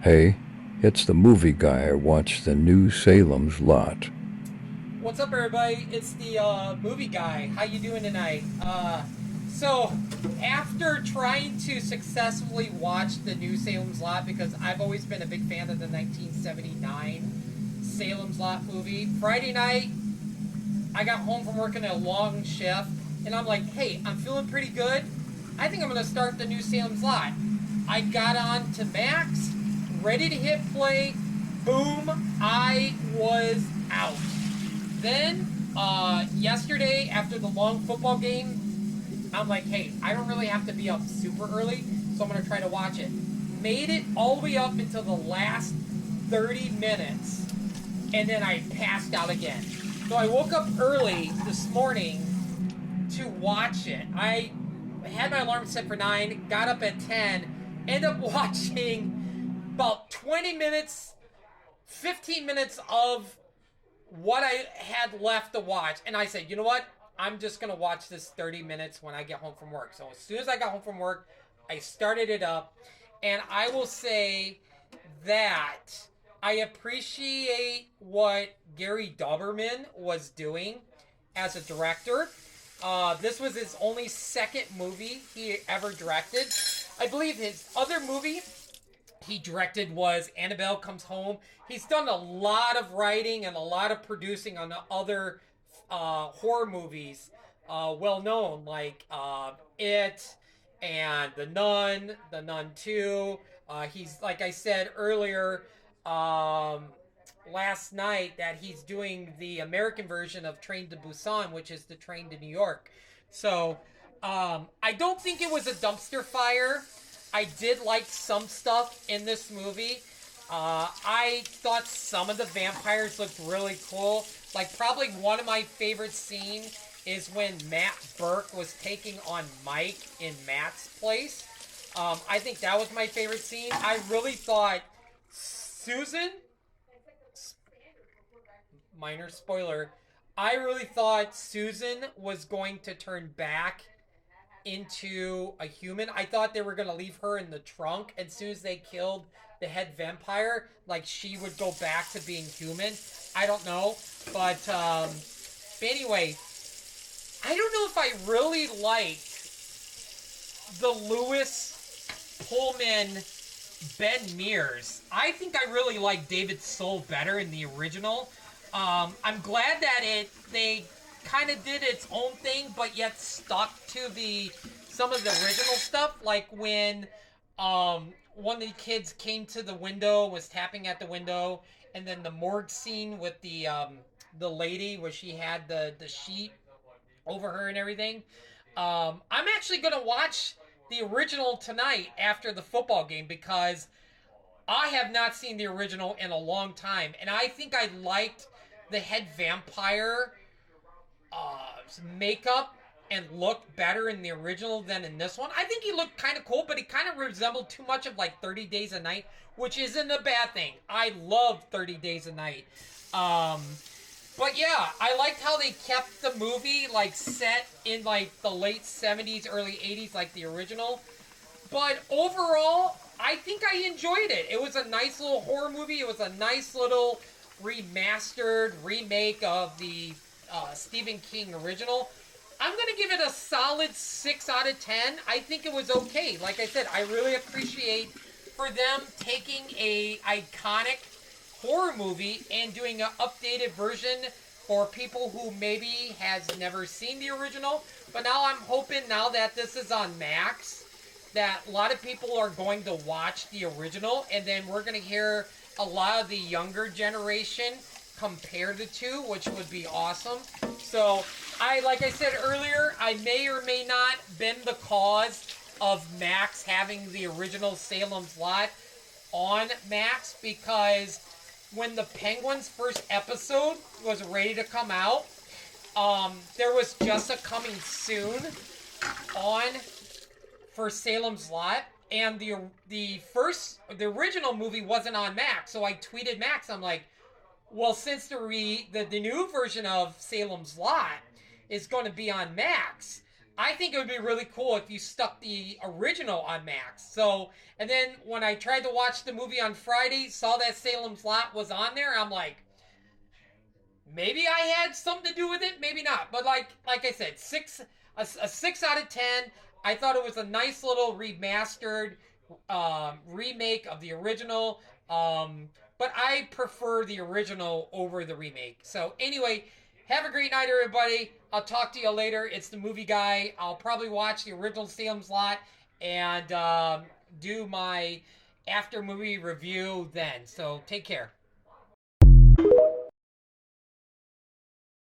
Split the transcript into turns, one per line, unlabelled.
Hey, it's the movie guy. I watched the new Salem's Lot.
What's up, everybody? It's the movie guy. How you doing tonight? So after trying to successfully watch the new Salem's Lot, because I've always been a big fan of the 1979 Salem's Lot movie, Friday night I got home from working a long shift, and I'm like, hey, I'm feeling pretty good. I think I'm gonna start the new Salem's Lot. I got on to Max, ready to hit play. Boom! I was out. Then, yesterday, after the long football game, I'm like, hey, I don't really have to be up super early, so I'm going to try to watch it. Made it all the way up until the last 30 minutes, and then I passed out again. So I woke up early this morning to watch it. I had my alarm set for 9, got up at 10, ended up watching about 20 minutes, 15 minutes of what I had left to watch, and I said, you know what? I'm just gonna watch this 30 minutes when I get home from work. So as soon as I got home from work, I started it up, and I will say that I appreciate what Gary Doberman was doing as a director. This was his only second movie he ever directed. I believe his other movie he directed was Annabelle Comes Home. He's done a lot of writing and a lot of producing on other horror movies, well known, like It and The Nun 2. He's, like I said earlier, last night, that he's doing the American version of Train to Busan, which is the Train to New York. So I don't think it was a dumpster fire. I did like some stuff in this movie. I thought some of the vampires looked really cool. Like, probably one of my favorite scenes is when Matt Burke was taking on Mike in Matt's place. I think that was my favorite scene. I really thought Susan, minor spoiler, I really thought Susan was going to turn back into a human. I thought they were going to leave her in the trunk. As soon as they killed the head vampire, like, she would go back to being human. I don't know. But anyway, I don't know if I really liked the Lewis Pullman Ben Mears. I think I really like David Soul better in the original. I'm glad that they kind of did its own thing, but yet stuck to the some of the original stuff. Like when one of the kids came to the window, was tapping at the window, and then the morgue scene with the lady where she had the sheet over her and everything. I'm actually gonna watch the original tonight after the football game because I have not seen the original in a long time, and I think I liked the head vampire makeup and looked better in the original than in this one. I think he looked kind of cool, but he kind of resembled too much of like 30 Days a Night, which isn't a bad thing. I love 30 Days a Night. Um, but yeah, I liked how they kept the movie like set in like the late 70s, early 80s, like the original. But overall, I think I enjoyed it. It was a nice little horror movie. It was a nice little remastered remake of the Stephen King original. I'm going to give it a solid 6 out of 10. I think it was okay. Like I said, I really appreciate for them taking a iconic horror movie and doing an updated version for people who maybe has never seen the original. But now I'm hoping, now that this is on Max, that a lot of people are going to watch the original, and then we're going to hear a lot of the younger generation compare the two, which would be awesome. So, like I said earlier, I may or may not been the cause of Max having the original Salem's Lot on Max, because when the Penguins first episode was ready to come out, there was just a coming soon on for Salem's Lot, and the original movie wasn't on Max. So I tweeted Max. I'm like, well, since the new version of Salem's Lot is going to be on Max, I think it would be really cool if you stuck the original on Max. So, and then when I tried to watch the movie on Friday, saw that Salem's Lot was on there, I'm like, maybe I had something to do with it, maybe not. But like I said, a 6 out of 10. I thought it was a nice little remastered remake of the original. But I prefer the original over the remake. So anyway, have a great night, everybody. I'll talk to you later. It's the movie guy. I'll probably watch the original Salem's Lot and do my after movie review then. So take care.